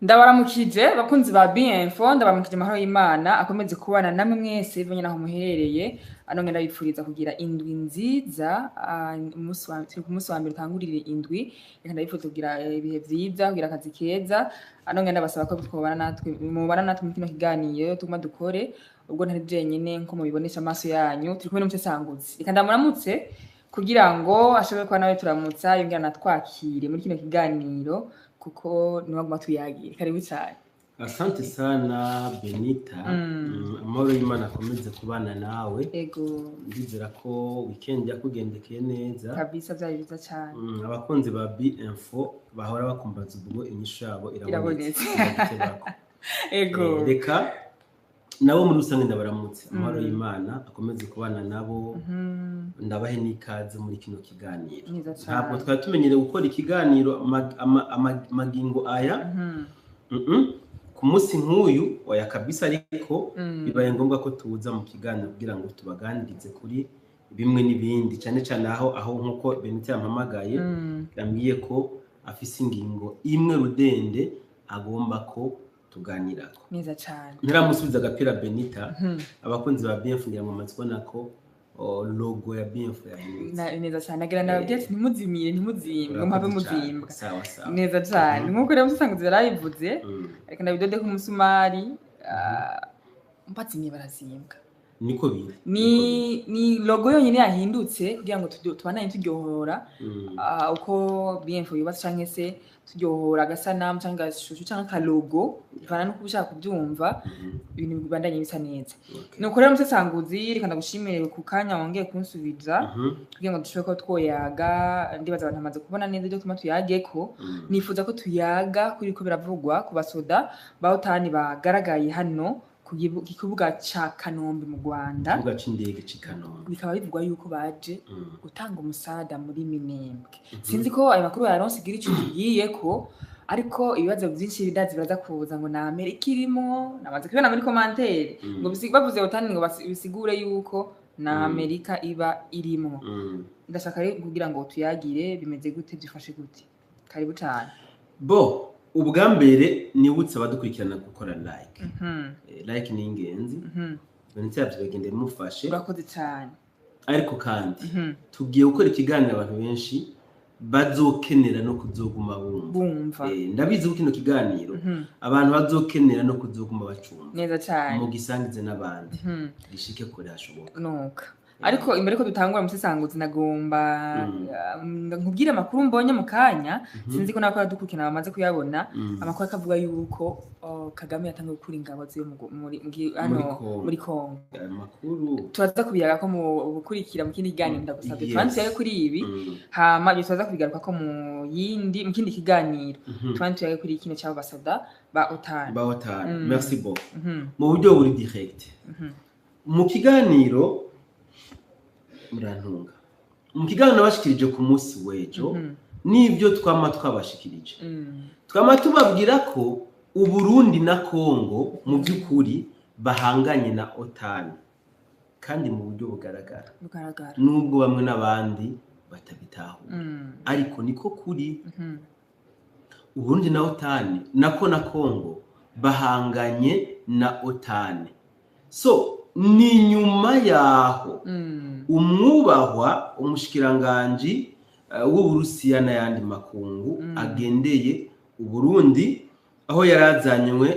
Ndabaramukije bakunzi ba Bienfo, ndabaramukije amahoro y'Imana akomeze kubana namwe mwese bivanye naho muherereye. Ano ngenda bipfuriza kugira indwi nziza, ku munsi wa mbere utangurire indwi, reka ndabipfuriza kugira ibihe vyiza, kugira akazi keza. Ano ngenda basaba ko mubana natwe muri kino kiganiro tuguma dukore, ubwo ntari jenyene nko mubibonesha amaso yanyu, turi kumwe n'umusesanguzi. Reka ndamuramutse kugira ngo ashobore kuba nawe turamutsa yongera natwakire muri kino kiganiro kuko niwe aguma tuyagira. Karibu cyane. Asante sana Benita. Amahoro y'Imana akomeze kubana nawe. Ego. Ndizera ko weekend yakugendekeye neza. Kabisa vyari biza cyane. Abakunzi ba Bienfo bahora bakumbaza ubwo inyishu yabo irabonetse. Ego. Reka nabo muri rusange ndabaramutse. Amahoro y'Imana akomeze kubana nabo. Ndabahe n'ikaze muri kino kiganiro. Ntabwo twari tumenyereye gukora ikiganiro magingo aya. Ku munsi nk'uyu oya kabisa, ariko bibaye ngombwa ko tuza mu kiganiro kugira ngo tubaganirize kuri bimwe n'ibindi, cyane cyane aho nkuko Benita yampamagaye yambwiye ko afise ingingo imwe rudende agomba ko tuganirako. Neza cyane. Ntaramusubiza agapira Benita. Abakunzi ba Bienfo ngira ngo amaze kubona ko logo ya Bienfo yahindutse. Neza cyane. Agira nababwiye ati ntimuzimire ngo mpabe muzimbwa. Sawa sawa. Neza cyane. Nkuko rero musanguzi yarayivuze, reka ndabidode ku musumari, mpatsimye barazimbwa. Niko biri. Ni logo yonyine yahindutse kugira ngo tubananye turyohora uko Bienfo yubatse, canke se turyohora agasanamu canke agashusho canke akalogo bivana no kubishaka kubyumva, ibintu bibandanye bisa neza. Nuko rero musesanguzi, reka ndagushimire ku kanya wongeye kunsubiza kugira ngo dushobore ko twoyaga. Ndibaza abantu bamaze kubona neza ibyo tuma tuyageko. Nifuza ko tuyaga kuri ko biravugwa ku basoda bawutani bagaragaye hano ku kibuga ca Kanombe mu Rwanda, kibuga c'indege ci Kanombe. Bikaba bivugwa yuko baje gutanga umusada muri Minembwe. Sinzi ko ayo makuru yaronse igira ico yiyeko, ariko ibibazo byinshi bidazi biraza kuza ngo na Amerika irimo, namaze kubona muri commentaire ngo bavuze utani ngo bisigure yuko na Amerika iba irimo. Ndashaka rero kugira ngo tuyagire bimeze gute, byifashe gute. Karibu cyane. Bo ubwa mbere nibutse abadukurikirana gukora like. Like ni ingenzi. Benita yavyegende mufashe. Urakoze cyane. Ariko kandi tugiye gukora ikiganiro abantu benshi bazokenera no kuzoguma bumva. Ndabizi ko kino kiganiro abantu bazokenera no kuzoguma bacumva. Neza cyane. Mu gisangize n'abandi. Gishike kure hashoboka. Nuko. Ariko imbere ko dutangura musesanguzi nagomba nkubwire amakuru mbonye mu kanya, sinzi ko nako dukurikirana bamaze kuyabona. Amakuru akavuga yuko Kagame yatangiye gukura ingabo ziyo muri Kongo. Amakuru turaza kubiyaga ko mu bukurikira mu kindi kiganiro. Ndagusabye twandiye kuri ibi, hama turaza kubigaruka ko mu kindi kiganiro twandiye kuri kino cyabo basoda ba OTAN. Merci beaucoup. Mu buryo buri direct. Mu kiganiro murantunga. Mu kiganiro bashikirije ku munsi wejo nibyo twama twabashikirije. Twama tubabwira ko Uburundi na Kongo mu by'ukuri bahanganye na OTAN, kandi mu buryo bugaragara. Nubwo bamwe n'abandi batabitahura, ariko niko kuri. Uburundi na OTAN nako na Kongo bahanganye na OTAN. So ni nyuma yaho umwubahwa umushikiranganje w'Uburusiya n'ayandi makungu agendeye Uburundi, aho yarazanywe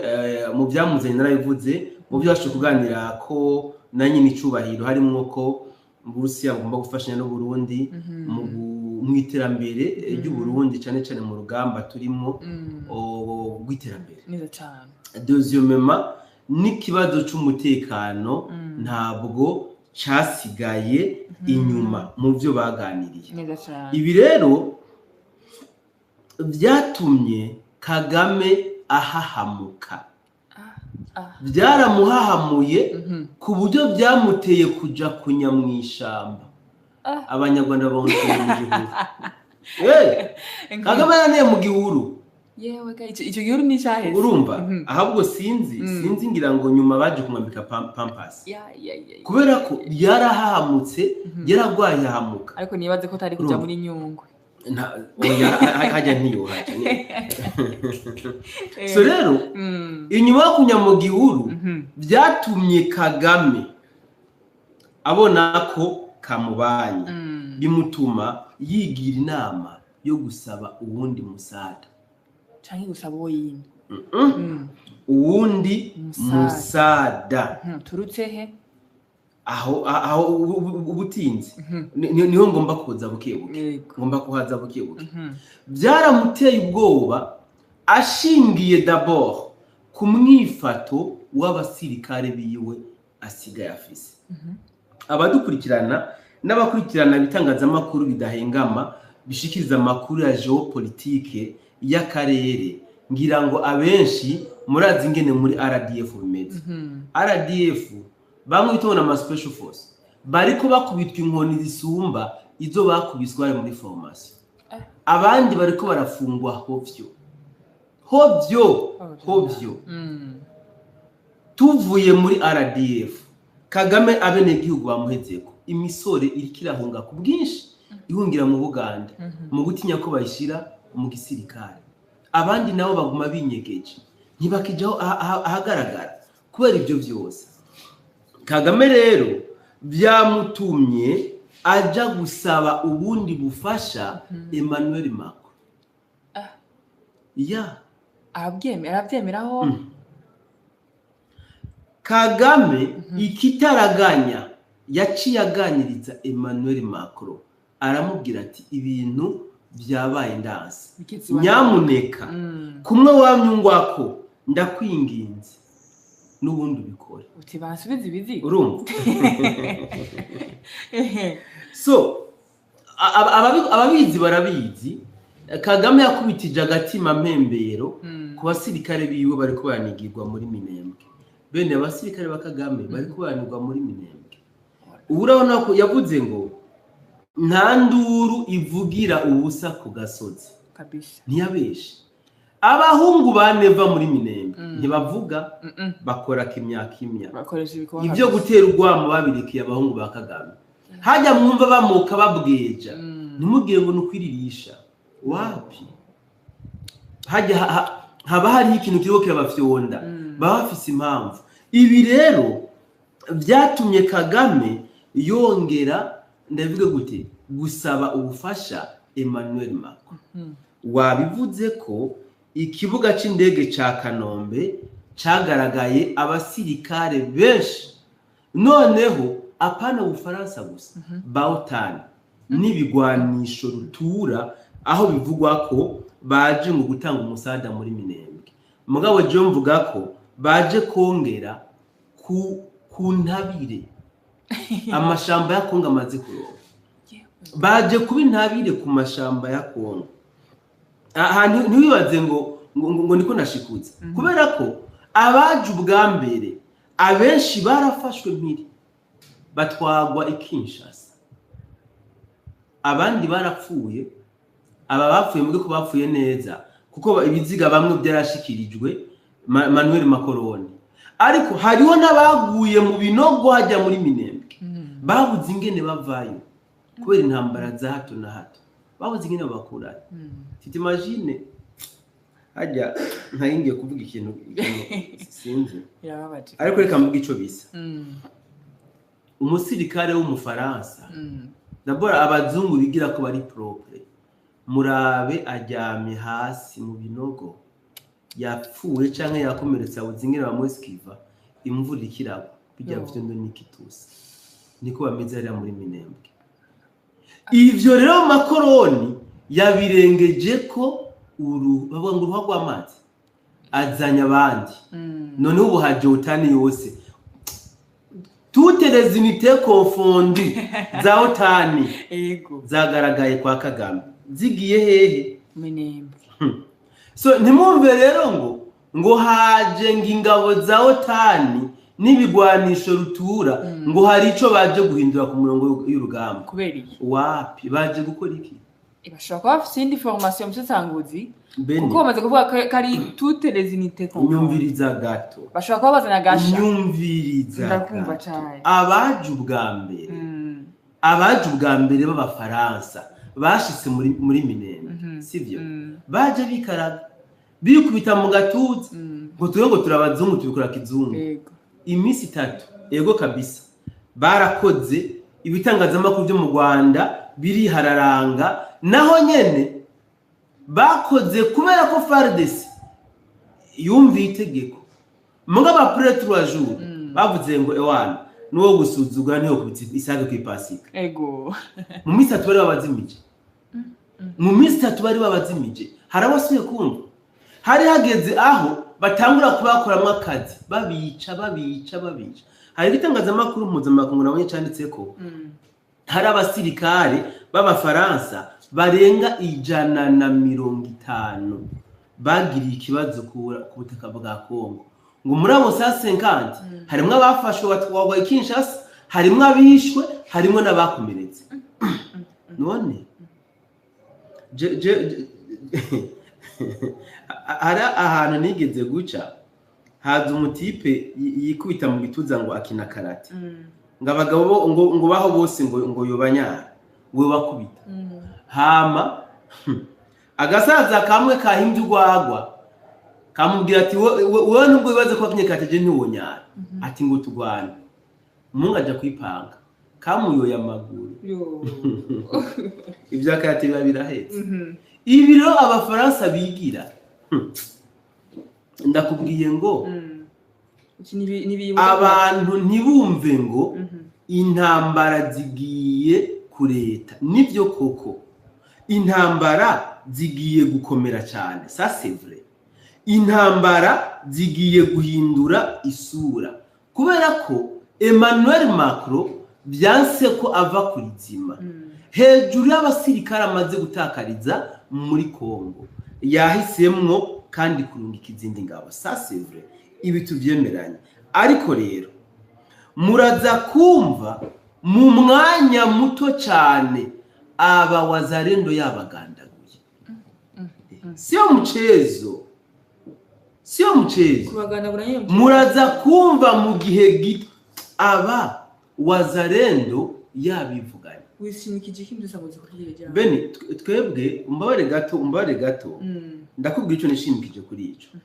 mu byamuzanye narabivuze, mu byo basho kuganira ko na nyine icubahiro harimo ko Uburusiya bugomba gufashanya n'u Burundi mu iterambere ry'u Burundi, cyane cyane mu rugamba turimo rw'iterambere. Neza cyane. Deuxièmement, n'ikibazo c'umutekano ntabwo casigaye inyuma mu byo baganiriye. Ibi rero byatumye Kagame ahahamuka. Byaramuhahamuye ku buryo byamuteye kuja kunyamwishamba. Abanyarwanda bonse mu gihuru. Kagame yaneye mu gihuru. Yewe icyo gihuru ni cyaheze. Urumva? Ahabwo sinzi ngira ngo nyuma baje kumwambika pampers. Kubera ko yarahahamutse, yaragwaye hamuka. Ariko nibaze ko tari kuja muri Nyungwe. oya hajya ntiyo haca so rero inyuma yo kunya mu gihuru byatumye Kagame abona ko kamubanye bimutuma yigira inama yo gusaba uwundi musada canke gusaba woyine uwundi musada turutse he aho ubutinzi niho ngomba kuza bukebuke ngomba kuhaza bukebuke byaramuteye ubwoba ashingiye d'abord ku mwifato w'abasirikare biwe asigaye afise abadukurikirana n'abakurikirana bitangazamakuru bidahengama bishikiriza amakuru ya geopolitique y'akarere ngira ngo abenshi murazi ingene muri RDF bimeze RDF bamwe bitona ama special force bariko bakubitwa inkoni zisumba izo bakubiswa ari muri formation abandi bariko barafungwa hovyo tuvuye muri RDF Kagame abene gihugu bamuhezeko imisore irikirahunga ku bwinshi ihungira mu Buganda mu gutinya ko bayishira mu gisirikare abandi nabo baguma binyegeje ntibakijaho ahagaragara kubera ibyo byose Kagame rero byamutumye aja gusaba ubundi bufasha Emmanuel Macron arabyemeraho Kagame ikitaraganya yaciye aganiriza Emmanuel Macron aramubwira ati ibintu byabaye ndanse nyamuneka kumwe wamyungwako ndakwinginze n'ubundi ubikora uti basubiza ibizigo urumva so ababizi barabizi Kagame yakubitije agatima mpembero ku basirikare biwe bariko baranigirwa muri Minembwe bene abasirikare ba Kagame bariko baranigwa muri Minembwe urabona ko yavuze ngo nta nduru ivugira ubusa ku gasozi kabisa ntiyabeshe abahungu baneva muri Minembwe ntibavuga bakora kimya ibyo gutera urwamo babirikiye abahungu ba Kagame hajya mwumva bamuka babweja ntimubwire ngo nukwiririsha wapi hajya haba hari ikintu kiriko kirabafyonda baba bafise impamvu ibi rero byatumye Kagame yongera ndavuga gute gusaba ubufasha Emmanuel Macron wabivuze ko ikibuga c'indege ca Kanombe cagaragaye abasirikare benshi noneho apana Ufaransa gusa Bautan n'ibigwanisho rutura aho bivugwa ko baje mu gutanga umusada muri Minembwe mugabo je mvuga ko baje kongera ku ntabire amashamba ya Kongo amaze kuroba baje kuba intabire ku mashamba ya Kongo ahantu ntiwibaze ngo niko nashikutse kubera ko abaje ubwa mbere abenshi barafashwe mpiri batwagwa ikinshasa abandi barapfuye aba bapfuye muge ko bapfuye neza kuko ibiziga bamwe byarashikirijwe Emmanuel Macron ariko hariho n'abaguye mu binogo hajya muri Minembwe babuze ingene bavayo kubera intambara za hato na hato babuze ingene bakura imagine hajya ntaringiye kuvuga ikintu sinzi ariko reka mvuga ico bisa umusirikare w'umufaransa d'abord abazungu bigira ko bari propre murabe ajyamye hasi mu binogo yapfuye canke yakomeretse abuzingira bamweskiva imvura ikirabo bijya vyondo nikitusi niko bameze ari muri Minembwe ivyo rero Macron yabirengeje ko bavuga ngo uruha rw'amazi azanya abandi none ubu haje utani yose toutes les unités confondues za otani zagaragaye kwa Kagame zigiye hehe Minembwe so ntimumve rero ngo haje ngingabo za otani n'ibigwanisho rutura ngo hari ico baje guhindura ku murongo y'urugamba kubera iki wapi baje gukora iki ibashaka kuba bafite indi formation msesanguzi kuko bamaze kuvuga ko ari toutes les unités confondues nyumviriza gato bashaka kuba bazana gasha nyumviriza ndakumva cyane abaje ubwa mbere b'abafaransa bashitse muri Minembwe sivyo baje bikaraga bikubita mu gatuza ngo tuwe ngo turabazungu tubikora kizungu imisi 3 ego kabisa barakoze ibitangazamakuru byo mu Rwanda biri hararanga naho nyene bakoze kubera ko FARDC yumva itegeko muga ba après 3 jours bavuze ngo ewana nuwo gusuzugura niho kubitse isaga kwipasika ego mu misi 3 bari babazimije mu misi 3 bari babazimije harabasuye kumva hari hageze aho batangura kubakoramwe akazi babica hari ibitangazamakuru mpuzamakungu nabonye cyanditse ko hari abasirikare b'abafaransa barenga 150 bagiriye ikibazo ku butaka bwa Kongo ngo muri abo 150 harimo abafashwe batwagwa i Kinshasa harimo abishwe harimo n'abakomeretse none ara ahantu nigeze guca haza umutipe yikubita mu gituza ngo akina karate ngo abagabo ngo baho bose ngo yobanyara we bakubita hama agasaza kamwe kahimbye urwagwa kamubwira ati wowe nubwo bibaze ko akinye kateje ntiwonyara ati ngo tugwane umungu aja kwipanga kamuyoya amaguru ibya karate biba birahetse ibi rero abafaransa bigira ndakubwiye ngo abantu ntibumve ngo intambara zigiye kureta nibyo koko intambara zigiye gukomera cyane ça c'est vrai intambara zigiye guhindura isura kubera ko Emmanuel Macron byanse ko ava kuri zima hejuru y'abasirikare amaze gutakariza muri Kongo yahisemwo kandi kurungika izindi ngabo ça c'est vrai ibi tuvyemeranye ariko rero muraza kumva mu mwanya muto cyane aba wazalendo yabagandaguye sio mchezo muraza kumva mu gihe gito aba wazalendo yabivuganye wishimikije ikindi saboze kuriye beni twebwe umbabare gato ndakubwira ico nishimikije kuri ico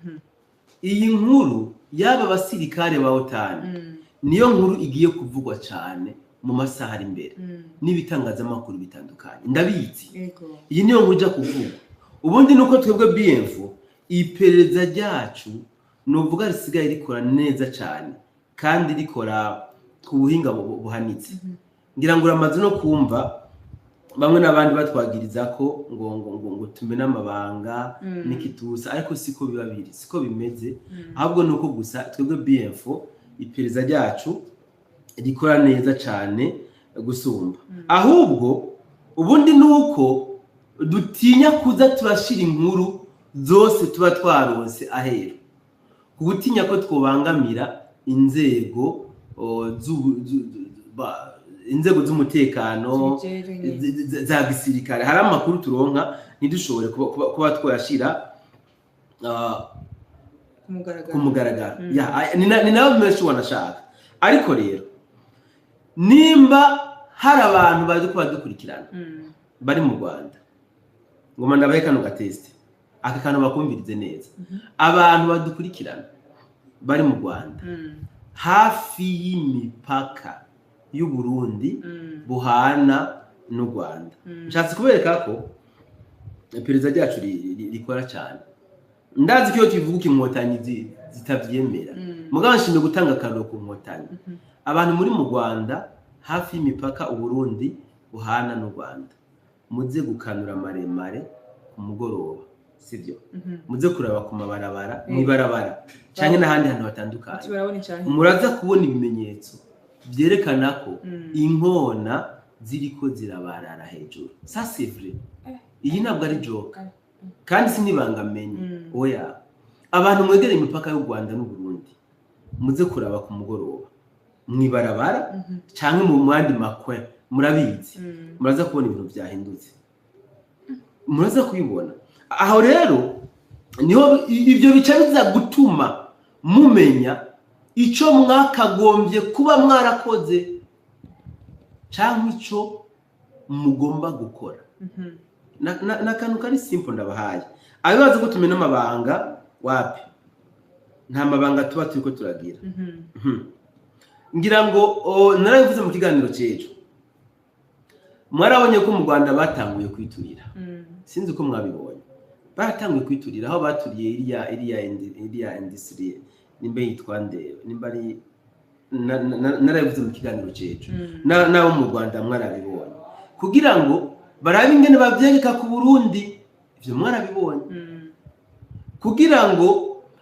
iyi nkuru yaba basirikare ba OTAN niyo nkuru igiye kuvugwa cyane mu masaha ari imbere n'ibitangazamakuru bitandukanye ndabizi iyi niyo nkuru ija kuvuga ubundi nuko twebwe BF iperereza ryacu novuga risigaye rikora neza cyane kandi rikora ku buhinga buhanitse ngira ngo uramaze no kumva bamwe n'abandi batwagiriza ko ngo tumena amabanga n'ikitusa ariko siko biba biri siko bimeze ahubwo nuko gusa twebwe BF iperereza ryacu rikora neza cyane gusumba ahubwo ubundi nuko dutinya kuza turashira inkuru zose tuba twaronse ahera kugutinya ko twobangamira inzego z'umutekano za gisirikare hari amakuru turonka ntidushobore kuba twashira kumugaragara ni nawe menshi wanashaka ariko rero nimba hari abantu bazi ko badukurikirana bari mu Rwanda ngoma ndabaye kano gateste aka kantu bakumvirize neza abantu badukurikirana bari mu Rwanda hafi y'imipaka y'u Burundi buhana n'u Rwanda nshatse kubereka ko iperereza ryacu rikora cyane ndazi ko tuvuga inkotanyi zitavyemera mugabo nshimye gutanga akaroro ku nkotanyi abantu muri mu Rwanda hafi y'imipaka u Burundi buhana n'u Rwanda muze gukanura maremare ku mugoroba sivyo muze kuraba ku mabarabara mwibarabara cyane n'ahandi hantu batandukanye muraza kubona ibimenyetso byerekana ko inkona ziriko zirabarara hejuru ça c'est vrai iyi ntabwo ari joke kandi sinibangamenye oya abantu mwegereye imipaka y'u Rwanda n'u Burundi muze kuraba ku mugoroba mwibarabara cyane mu mwandi makwe murabizi muraza kubona ibintu byahindutse muraza kubibona aho rero niho ibyo bica biza gutuma mumenya ico mwakagombye kuba mwarakoze cyangwa ico mugomba gukora na kantu kari simple ndabahaye abibaza ko tumena amabanga wapi nta mabanga tuba turiko turagira ngira ngo narabivuze mu kiganiro cyejo mwarabonye ko mu Rwanda batanguye kwiturira sinzi ko mwabibonye batanguye kwiturira aho baturiye iriya industrie nimbe yitwa nde nimba ari narabivuze mu kiganiro cyejo nabo mu Rwanda mwarabibonye kugira ngo barabe ingene bavyegeka ku Burundi ivyo mwarabibonye kugira ngo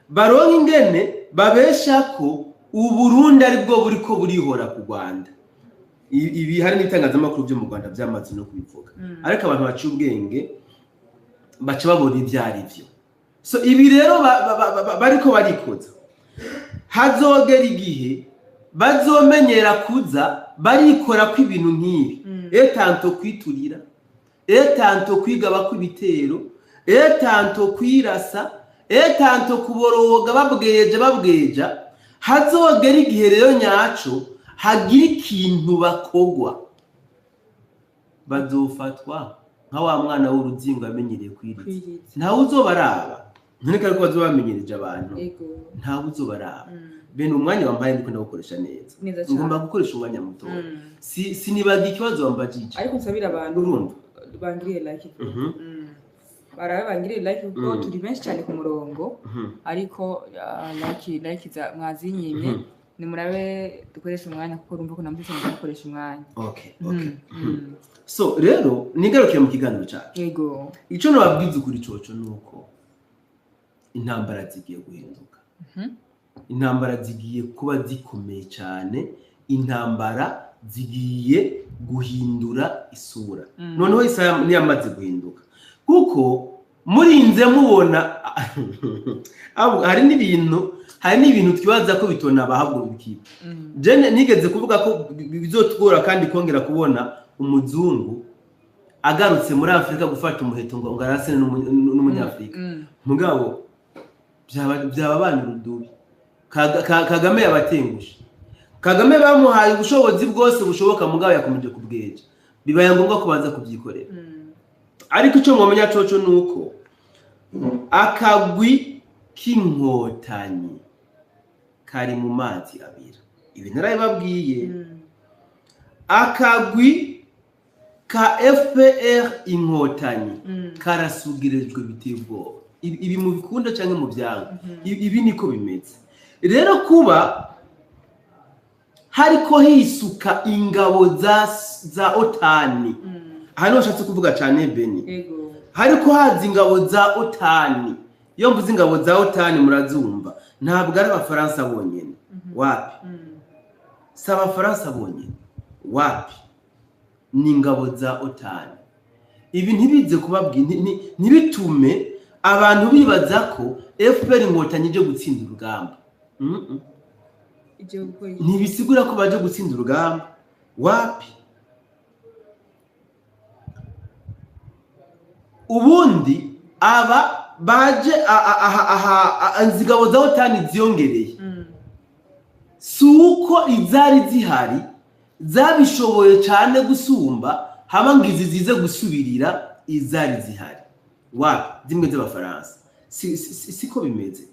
baronke ingene babesha ko Uburundi ari bwo buriko burihora ku Rwanda ibi hari n'itangazamakuru byo mu Rwanda byamaze no kubivuga ariko abantu baciye ubwenge baca babona ivyari byo so ibi rero bariko barikoza hazogera igihe bazomenyera kuza barikora ko ibintu nk'ibi tanto kwiturira tanto kwigaba kw'ibitero tanto kwirasa tanto kuboroga babweja hazogera igihe rero nyaco hagira ikintu bakogwa bazofatwa nka wa mwana w'uruzingo amenyereye kwiriza ntawe uzobaraba ntureka ko bazobamenyereje abantu ntawe uzobaraba bene umwanya wambaye ndiko ndagukoresha neza ngomba gukoresha umwanya muto sinibaga ikibazo wambajije ariko nsabira abantu urumva bangiriye like barabe bangiriye like kuko turi benshi cyane ku murongo ariko like za mwazinyimye ni murabe dukoresha umwanya kuko urumva ko namutse gukoresha umwanya okay so rero nigarukira mu kiganiro cyacu yego ico nababwiza ukuri coco nuko intambara zigiye guhinduka intambara zigiye kuba zikomeye cyane intambara zigiye guhindura isura noneho Isaya niyamaze guhinduka kuko murinze mubona hari n'ibintu twibaza ko bitona abahagurukiye je nigeze kuvuga ko bizotugora kandi kongera kubona umuzungu agarutse muri Afrika gufata umuheto ngo ngarasene n'umunyafrika mugabo byaba bana urudubi Kagame yabatengushe Kagame bamuhaye ubushobozi bwose bushoboka mugabo yakomeje kubweja bibaye ngombwa ko baza kubyikorera ariko icyo mwamenya coco nuko akagwi k'inkotanyi kari mu mazi abira ibi narababwiye akagwi ka FPR inkotanyi karasugirijwe bitebwo ibi mu bikunda cyangwa mu byanga ibi niko bimeze rero kuba hariko hisuka ingabo za otani hano washatse kuvuga cyane Beni hariko hazi ingabo za otani iyo mvuze ingabo za otani murazumva ntabwo ari abafaransa bonyene wapi saba abafaransa bonyene wapi ni ingabo za otani ibi ntibize kubabwira ntibitume abantu bibaza ko FPR inkotanyi je gutsinda urugamba ntibisigura ko baje gutsinda urugamba wapi ubundi aba baje ingabo za otani ziyongereye suko izari zihari zabishoboye cyane gusumba hama ngizi zize gusubirira izari zihari wapi zimwe z'abafaransa siko bimeze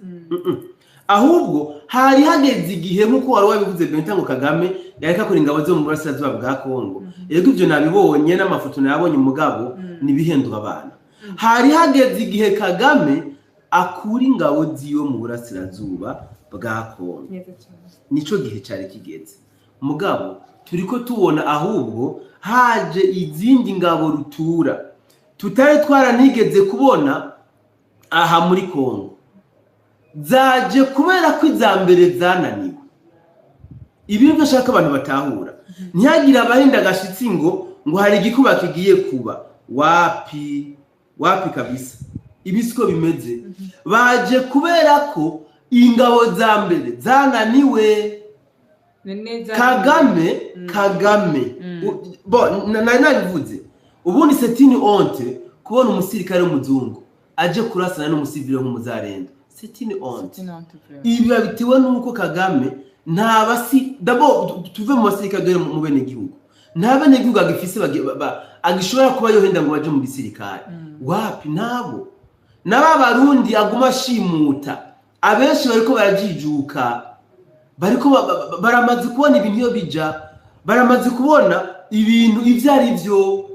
ahubwo hari hageze igihe nkuko wari wabivuze Bentango Kagame yareka kuri ingabo zo mu burasirazuba bwa Kongo yego ibyo nabibonye n'amafoto nabonye umugabo nibihenduka abana hari hageze igihe Kagame akura ingabo ziyo mu burasirazuba bwa Kongo nico gihe cyari kigeze mugabo turiko tubona ahubwo haje izindi ngabo rutura tutari twaranigeze kubona aha muri Kongo zaje kubera ko izambere zananiwe ibintu byashaka abantu batahura ntiyagira abahinda gashitsi ngo hari igikuba kigiye kuba wapi kabisa ibisiko bimeze baje kubera ko ingabo zambere zananiwe Kagame nabivuze ubundi setini honte kubona umusirikare w'umuzungu aje kurasana n'umusivile nk'umuzarendo setini honte ibi babitiwe nuko Kagame ntabasi dabo tuve mu basirikare mu bene gihugu nta bene gihugu agifise agishobora kuba yohenda ngo baje mu gisirikare wapi nabo naba barundi aguma ashimuta abenshi bariko barajijuka bariko baramaze kubona ibintu iyo bija baramaze kubona ibintu ivyo ari byo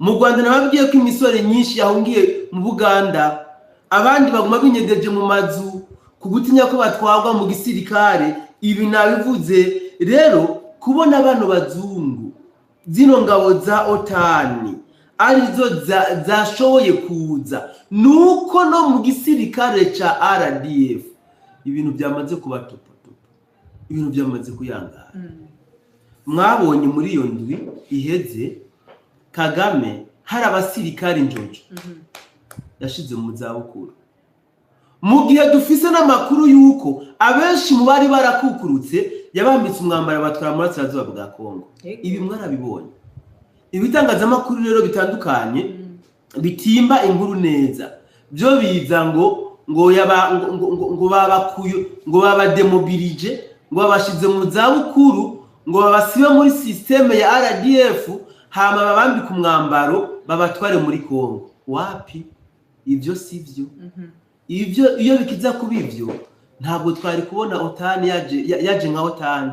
mu Rwanda nababwiye ko imisore nyinshi yahungiye mu Buganda abandi baguma binyegeje mu mazu kugutinya ko batwagwa mu gisirikare ibi nabivuze rero kubona abantu bazungu zino ngabo za otani arizo zashoboye kuza nuko no mu gisirikare ca RDF ibintu byamaze kuba topo ibintu byamaze kuyangara mwabonye muri iyo ndwi iheze Kagame hari abasirikare njojo yashize mu zabukuru mu gihe dufise n'amakuru yuko abenshi mu bari barakukurutse yabambitse umwambaro batwara muri Sirazuba bwa Kongo ibi mwarabibonye ibitangazamakuru rero bitandukanye bitimba inkuru neza byo biza ngo baba demobilije ngo babashize mu zabukuru ngo babasibe muri systeme ya RDF hama babambika umwambaro babatware muri Kongo wapi ibyo sivyo ivyo iyo bikiza kubivyo ntabwo twari kubona otani yaje nka otani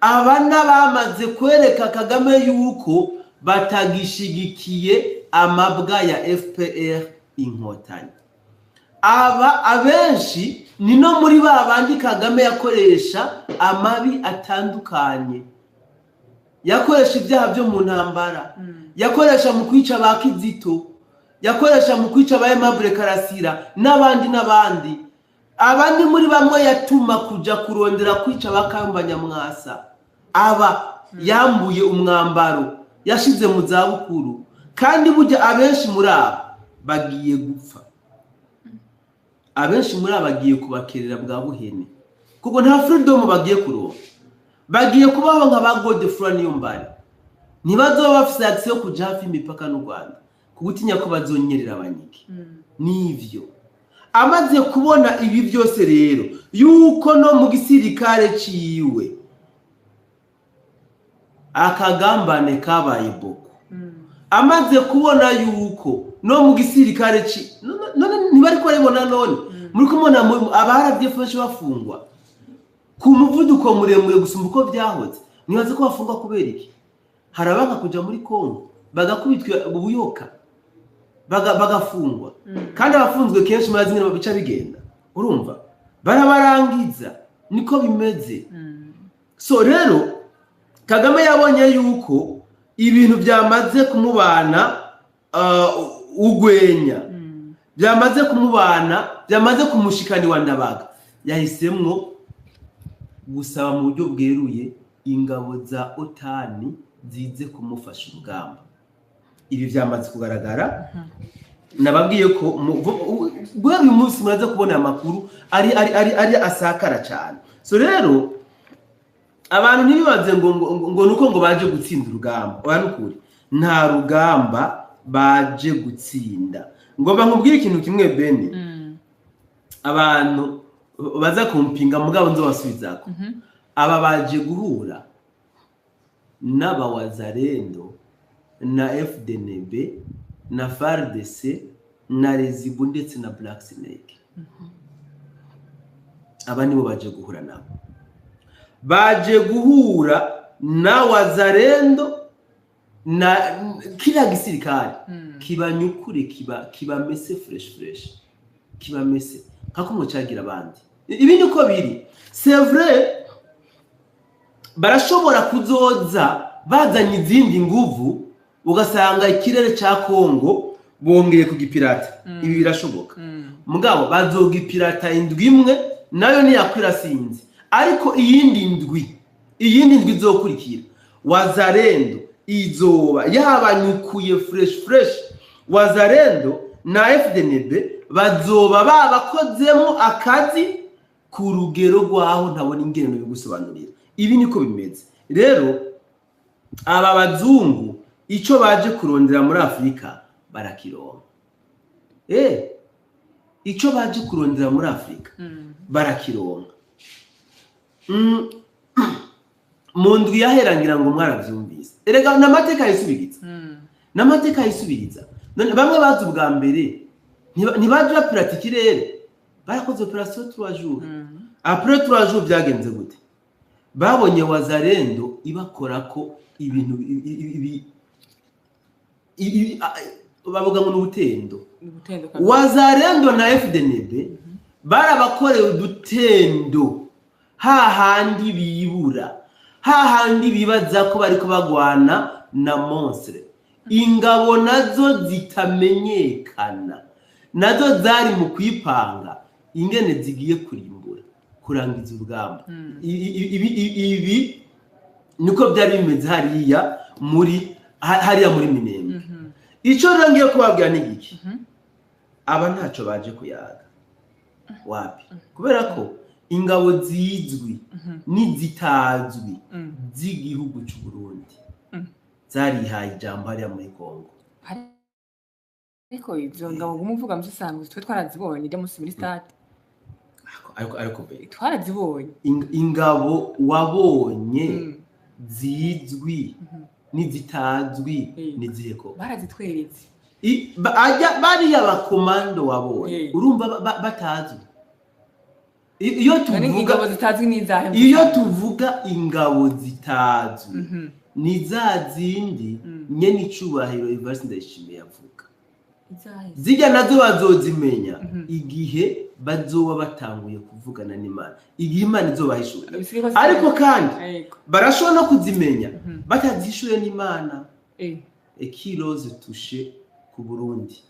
abana bamaze kwereka Kagame yuko batagishigikiye amabwa ya FPR inkotanyi abenshi ni no muri babandi Kagame yakoresha amabi atandukanye yakoresha ibyaha byo mu ntambara yakoresha mu kwica ba Kizito yakoresha mu kwica ba Aimable Karasira n'abandi abandi muri bamwe yatuma kuja kurondera kwica bakamba Nyamwasa yambuye umwambaro yashize mu zabukuru kandi burya abenshi muri abo bagiye gupfa abenshi muri abo bagiye kubakerera bwa buhene kuko nta freedom bagiye kuronka bagiye kubaho nka ba Godefroid Niyombare ntibazoba bafise access yo kuja hafi imipaka n'u Rwanda kugutinya ko bazonyerera abanyiki nivyo amaze kubona ibi byose rero yuko no mu gisirikare ciwe akagambane kabaye boko amaze kubona yuko no mu gisirikare none ntibari ko rebona none muri kumona abaravye bafungwa ku muvuduko muremure gusumba uko byahoze nibaze ko bafungwa kubera iki harabanga kuja muri Kongo bagakubitwa ubuyoka bagafungwa kandi abafunzwe kenshi mazi nyine babica bigenda urumva barabarangiza niko bimeze so rero Kagame yabonye yuko ibintu byamaze kumubana ugwenya byamaze kumubana byamaze kumushikani wa Ndabaga yahisemwo gusaba mu buryo bweruye ingabo za otani zize kumufasha urugamba ibi byamaze kugaragara nababwiye ko guhera uyu munsi muraza kubona amakuru ari asakara cyane so rero abantu ntibibaze ngo nuko ngo baje gutsinda urugamba oyanukuri nta rugamba baje gutsinda ngomba nkubwire ikintu kimwe Beni abantu baza kumpinga mugabo nzobasubizako aba baje guhura n'abawazarendo na FDNB na FARDC na Rezibu ndetse na Black Snake aba nibo baje guhura nabo baje guhura na wazarendo na kila gisirikare kibanyukure kibamese fresh kibamese kako mucagira abandi ibindi uko biri c'est vrai barashobora kuzoza bazanye izindi nguvu ugasanga ikirere ca Kongo bongeye kugipirata ibi birashoboka mugabo bazogipirata indwi imwe nayo ni yakwirasinze ariko iyindi ndwi izokurikira wazarendo izoba yabanyukuye fresh wazarendo na FDNB bazoba babakozemo akazi ku rugero rwaho ntabona ingendo yo gusobanurira ibi niko bimeze rero aba bazungu ico baje kurondera muri Afrika barakironka ico baje kurondera muri Afrika barakironka mu ndwi yaherangira ngo mwaravyumvise erega n'amateka yisubiriza bamwe bazi ubwa mbere ntibaje bapirata ikirere barakoze operation 3 jours après 3 jours byagenze gute babonye wazarendo ibakora ko ibintu bavuga ngo n'ubutendo wazarendo na FDNB barabakoreye udutendo hahandi bibura hahandi bibaza ko bariko bagwana na monstre ingabo nazo zitamenyekana nazo zari mu kwipanga ingene zigiye kurimbura kurangiza urugamba ibi niko byari bimeze hariya muri Minembwe ico rangiye kubabwira n'igiki aba ntaco baje kuyaga wapi kubera ko ingabo zizwi n'izitazwi z'igihugu cy'u Burundi zarihaye ijambo hariya muri Kongo ariko ivyo ngabo gumuvuga musanzwe twe twarazibonye ijya musi muri stade ariko twarazibonye ingabo wabonye zizwi n'izitazwi n'iziheko barazitweretse bariya bakomando wabonye urumva batazwi iyo tuvuga ingabo zitazwi ni za zindi nyene icubahiro Evariste Ndayishimiye yavuga zijya nazo bazozimenya igihe bazoba batanguye kuvugana n'Imana igihe Imana izobahishura ariko kandi barashobora no kuzimenya batazishuye n'Imana ekiroze tushe ku Burundi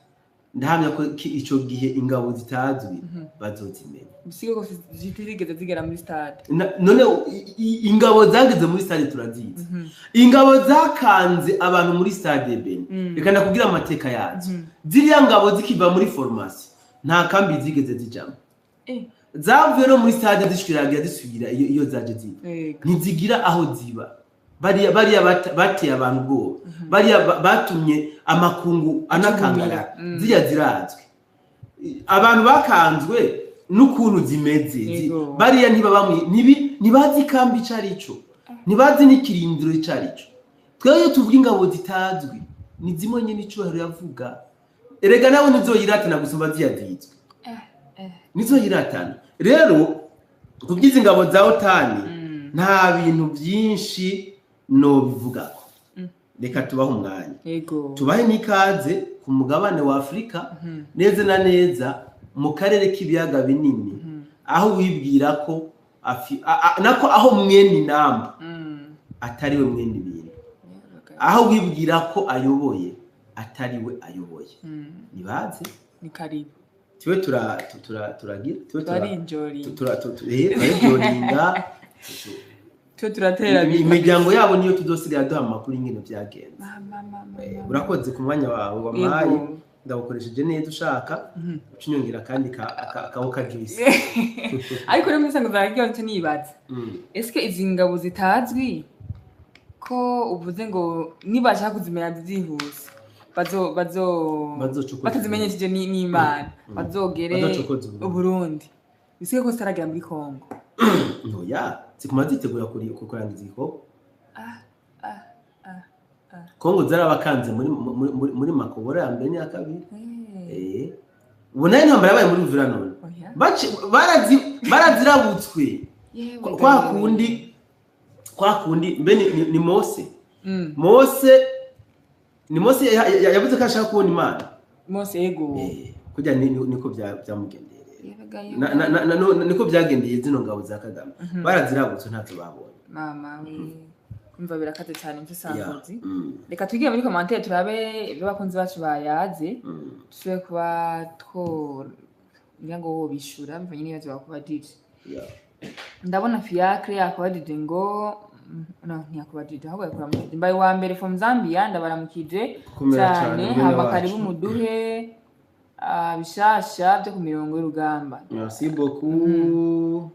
ndahamya ko ico gihe ingabo zitazwi bazozimenya bisige ko zitigeze zigera muri stade none ingabo zageze muri stade turazizi ingabo zakanze abantu muri stade Beni reka nakubwira amateka yazo ziriya ngabo zikiva muri formation nta kambi zigeze zijamo zavuye no muri stade zishwiragira zisubira iyo zaje ziva ntizigira aho ziba bariya bateye abantu bwo bariya batumye amakungu anakangara ziriya zirazwe abantu bakanzwe n'ukuntu zimeze bariya ntibazi kambi carico ntibazi n'ikirindiro carico twebwe tuvuga ingabo zitazwi ni zimwe nyene icubahiro yavuga erega nawe nizoyiratana gusumba ziyazizwe nizoyiratana rero kubyiza ingabo za otani nta bintu byinshi no bivugako reka tubaho umwanya tubahe n'ikaze ku mugabane wa Afrika neza na neza mu karere k'ibiyaga binini aho wibwira ko nako aho mwene inamba atari we mwene ibintu aho wibwira ko ayoboye atari we ayoboye nibaze ni karibu tiwe turarinjoringa turatera imiryango yabo niyo tudosigaye duha amakuru ingene byagenze urakoze ku mwanya wawe wamaye ndabukoresheje neza ushaka ucinyongera kandi akaboka juice ariko rero musango zagiye nte nibaza eske izi ngabo zitazwi ko uvuze ngo nibashaka kuzimenya zihuse batazimenyesheje n'Imana bazogere Burundi bisike ko staragira muri Kongo noya zikuma zitegura kurangiza igikorwa Kongo zarabakanze muri makobora ya mbere ya kabiri ubona intambara yabaye muri Uvira none barazirabutswe kwa kundi mbe ni Mose yavuze ko ashaka kubona Imana Mose yego kujya niko byamugendeye niko byagendeye zino ngabo za Kagame barazirabutswe ntacyo babonye mama umva birakaze cyane mfisangozi reka twigiye muri commentaire turabe ibyo bakunzi bacu bayaze tuse kuba ngo wo bishura mvanye nibazo bakubadije ndabona Fiacre yakubadije ngo ntiyakubadije ahubwo yakuramukije mbaye wa mbere from Zambia ndabaramukije cyane hama karibu muduhe bishasha byo ku mirongo y'urugamba merci beaucoup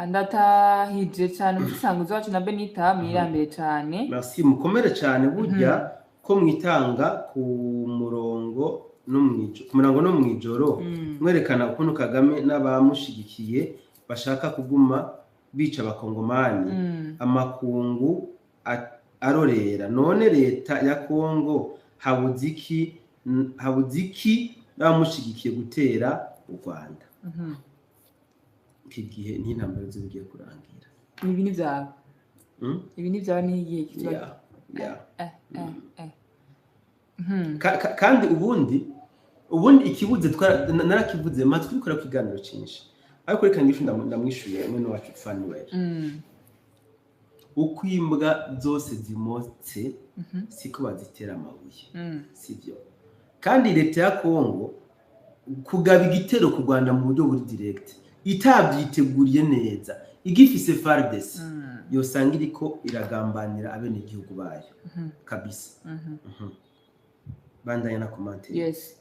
ndatahije cyane umusanguzi wacu na Benita mwirambere cyane merci mukomere cyane burya ko mwitanga ku murongo no mwijoro mwerekana ukuntu Kagame n'abamushigikiye bashaka kuguma bica abakongomani amakungu arorera none leta ya Kongo habuze iki bamushigikiye gutera u Rwanda iki gihe n'intambara zigiye kurangira ibi ni byaba ibi ni byaba n'igihe kibazo kandi ubundi ikibuze narakivuze matwi bikora kiganiro cyinshi ariko reka ngisho ndamwishuye mwene wacu Fanuel uko imbwa zose zimotse siko bazitera amabuye sivyo kandi leta ya Kongo kugaba igitero ku Rwanda mu buryo buri direct itabyiteguriye neza igifise FARDC yosanga iriko iragambanira abene igihugu bayo kabisa bandanya na commentaire yes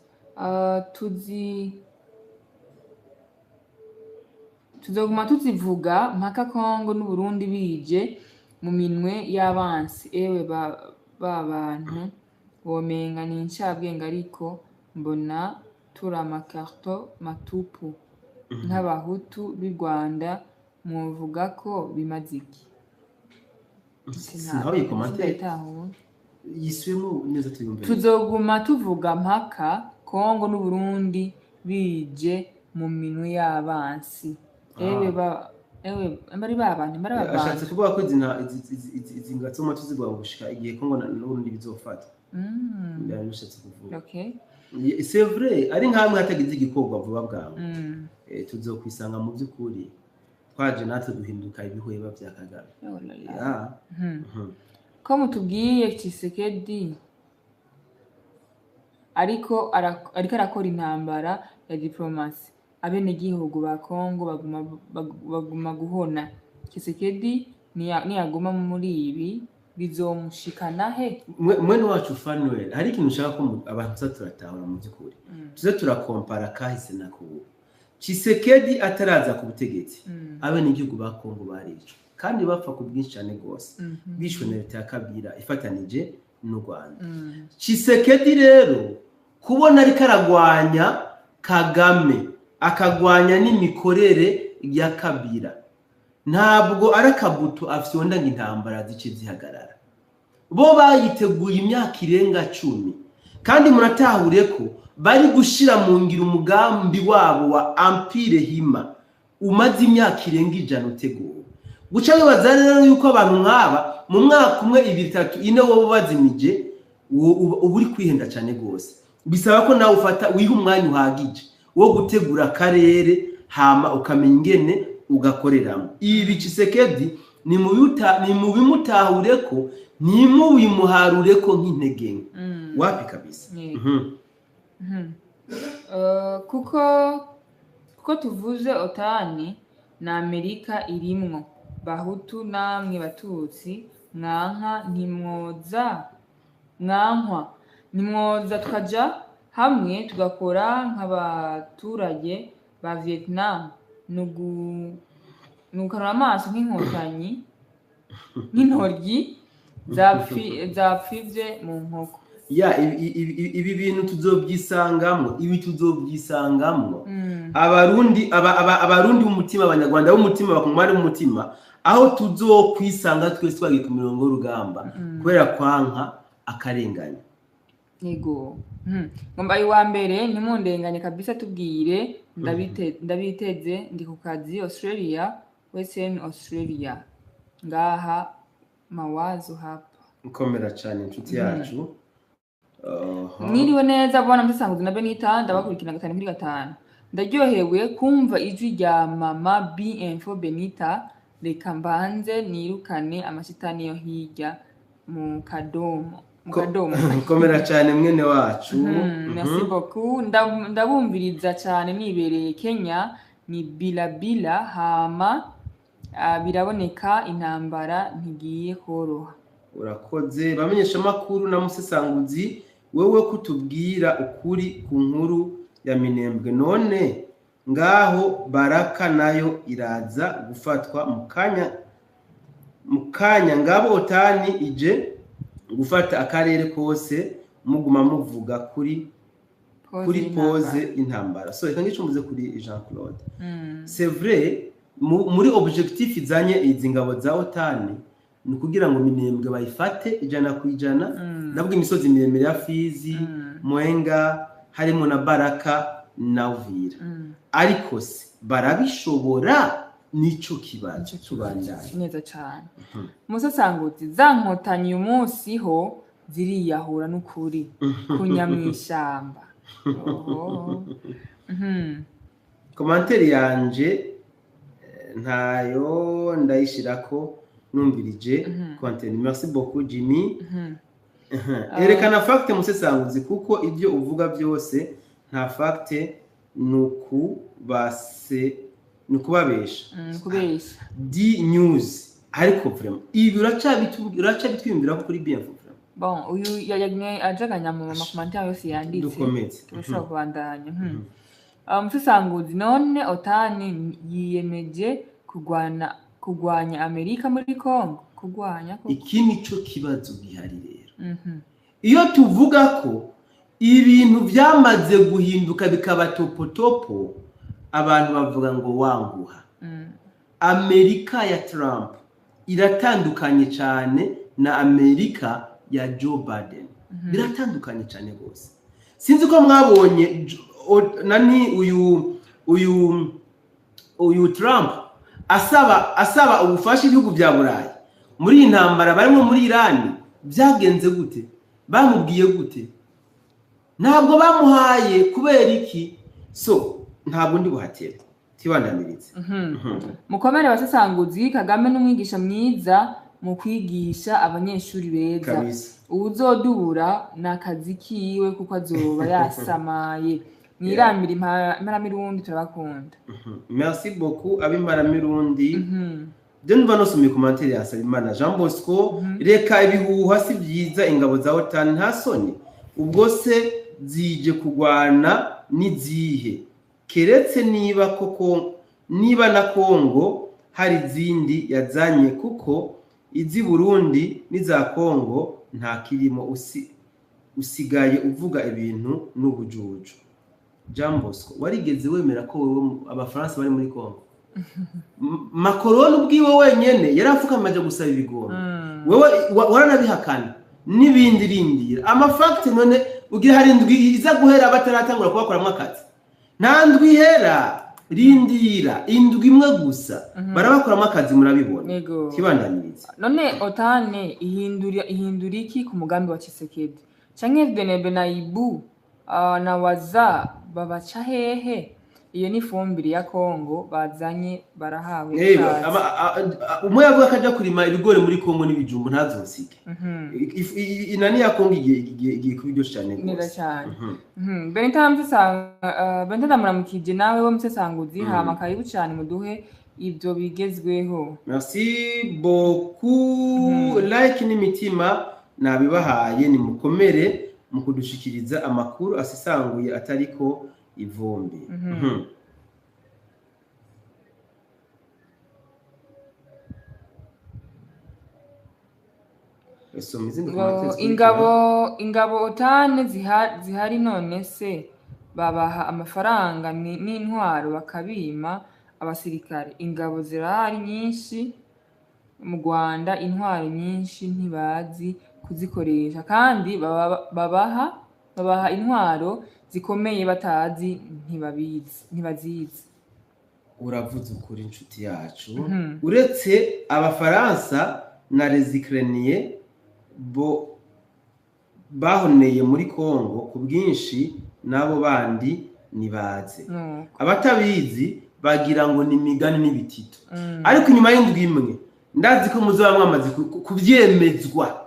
tuzoguma tuzivuga mpaka Kongo n'u Burundi bije mu minwe y'abansi ewe bantu bomenga ni incabwenge ariko mbona turamakarto matupu nk'abahutu b'i Rwanda muvuga ko bimaze iki sinaho yikomante yiswemo neza tuyumve tuzoguma tuvuga mpaka Kongo n'u Burundi bije mu minwe y'abansi ewe mbari babantu ashatse kuvuga ko izi ngatsoma tuzigwa gushika igihe Kongo n'u Burundi bizofata ndabishatse kuvuga okay c'est vrai ari nkamwe hatagize igikorwa vuba bwawe tuzokwisanga mu by'ukuri twaje natwe duhinduka ibihweba bya Kagame ko mutubwiye Tshisekedi ariko arakora intambara ya diplomasi abene gihugu ba Kongo baguma guhona Tshisekedi niyaguma muri ibi bizomushikana he mwene wacu Fanuel hari ikintu ushaka ko abantu turatahura mu by'ukuri tuze turakompara kahise na kubu Tshisekedi ataraza ku butegetsi abene igihugu ba Kongo baricwa kandi bapfa ku bwinshi cyane gose bishwe na leta ya Kabila ifatanije n'u Rwanda Tshisekedi rero kubona ari karagwanya Kagame akagwanya n'imikorere ya Kabila ntabwo arakabuto afyonda ngintambara zice zihagarara bo bayiteguye imyaka irenga 10 kandi muratahure ko bari gushira mu ngira umugambi wabo wa Empire Hima umaze imyaka irenga 100 uteguwe guca bibaza rero yuko abantu nk'aba mu mwaka umwe 2 3 4 wowe bazimije uburi kwihenda cyane gose bisaba ko nawe ufata wiha umwanya uhagije wo gutegura karere hama ukamenya ingene ugakoreramo ibi Tshisekedi ni mu bimutahure ko ni mu bimuharure ko nk'intege wapi kabisa kuko tuvuze otani na Amerika irimwo bahutu namwe batutsi nimwoza tukaja hamwe tugakora nk'abaturage ba Vietnam nukanura amaso nk'inkotanyi nk'intoryi zapfivye mu nkoko ibi bintu tuzobyisangamo abarundi b'umutima abanyarwanda b'umutima bakumara b'umutima aho tuzokwisanga twese twagiye ku mirongo y'urugamba kubera kwanka akarenganya yego ngomba iwa mbere nimundenganye kabisa tubwire ndabiteze ndi ku kazi Australia Western Australia ngaha mawazo hapa ukomera cyane inshuti yacu mwiriwe neza bwana mutasanguze na Benita ndabakurikirana 5 ndaryohewe kumva ijwi rya mama B-Info Benita reka mbanze nirukane amashitani yo hirya mu kadomo ukomera cyane mwene wacu merci beaucoup ndabumviriza cyane nibereye Kenya ni bila hama biraboneka intambara ntigiye koroha urakoze bamenyesha makuru na musesanguzi wewe kutubwira ukuri ku nkuru ya Minembwe none ngaho Baraka nayo iraza gufatwa mukanya ngabo otani ije gufata akarere kose muguma muvuga kuri pose intambara so reka ngicumuze kuri Jean Claude c'est vrai muri objectif izanye izi ngabo za OTAN ni kugira ngo Minembwe bayifate 100%. Nabwo imisozi miremire ya Fizi, Mwenga, harimo na Baraka na Uvira. Ariko se barabishobora nico kibazo kibandanye neza cyane. Musasanguzi za nkotanyi umunsi ho ziriyahura n'ukuri kunyamwishamba. Commentaire yanje ntayo ndayishirako numvirije content. Merci beaucoup Jimmy. Erekana fact musesanguzi kuko ibyo uvuga byose nta fact nukubabesha. Di news ariko vraiment ibi uracabitwiyumvira ko kuri bien bon uyu yagne ajaganya mu commentaire yose yanditse dukomeze turashobora kubandanya. Musesanguzi none OTAN yiyemeje kugwanya Amerika muri Kongo kugwanya ko iki nico kibazo gihari rero. Iyo tuvuga ko ibintu byamaze guhinduka bikaba topotopo abantu bavuga ngo wanguha. Amerika ya Trump iratandukanye cyane na Amerika ya Joe Biden. Biratandukanye cyane gose. Sinzi ko mwabonye nani uyu Trump asaba ubufasha ibihugu bya Burayi muri intambara barimo muri Iran. Byagenze gute? Bamubwiye gute? Ntabwo bamuhaye kubera iki? So ntabwo ndi buhatera tibanamiritse. Mukomere basesanguzi Kagame n'umwigisha mwiza mu kwigisha abanyeshuri beza. Uzodubura nakazi kiwe kuko azoba yasamaye. Mwiramira imparamirundi turabakunda. Merci beaucoup abimparamirundi. Denva no sumi commentaire ya Salimana Jean Bosco. Reka ibihuha si byiza ingabo za OTAN nta soni. Ubwo se zije kugwana nizihe? Keretse niba na Kongo hari zindi yazanye kuko izi Burundi niza Kongo nta kirimo usigaye uvuga ibintu n'ubujuju. Jean Bosco warigeze wemera ko wewe abafaransa bari muri Kongo? Macron ubwiwe wenyene yarafukamaje gusaba ibigombe. Wewe waranabihakana nibindi rindira amafact none ugira hari ndwi iza guhera bataratangura kubakoramwe akazi. Nta ndwi hera rindira indwi imwe gusa barabakoramwe akazi murabibona kibandanyiriza. None OTAN ihindura iki ku mugambi wa Tshisekedi? Canke Denebe na Ibu na waza babaca hehe? Iyo ni fumbire ya Kongo bazanye barahawe. Umwe yavuga akaja kurima ibigori muri Kongo n'ibijumbu ntazosike. Inani ya Kongo igiye kubiryo cyane gose. Neza cyane. Benita muramukije nawe wo musesanguzi hama karibu cyane muduhe ibyo bigezweho. Merci beaucoup. Like n'imitima nabibahaye ni mukomere mu kudushikiriza amakuru asisanguye atariko ivumbi. ingabo OTAN zihari none se babaha amafaranga n'intwaro bakabima abasirikare. Ingabo zirahari nyinshi mu Rwanda, intwaro nyinshi ntibazi kuzikoresha kandi babaha intwaro zikomeye batazi ntibazizi. Uravuze ukuri inshuti yacu. Uretse abafaransa na les Ukrainiens bo bahoneye muri Kongo ku bwinshi nabo bandi nibaze. Abatabizi bagira ngo ni migani n'ibitito. Ariko inyuma y'indwi imwe ndazi ko muzoba mwamaze kuvyemezwa.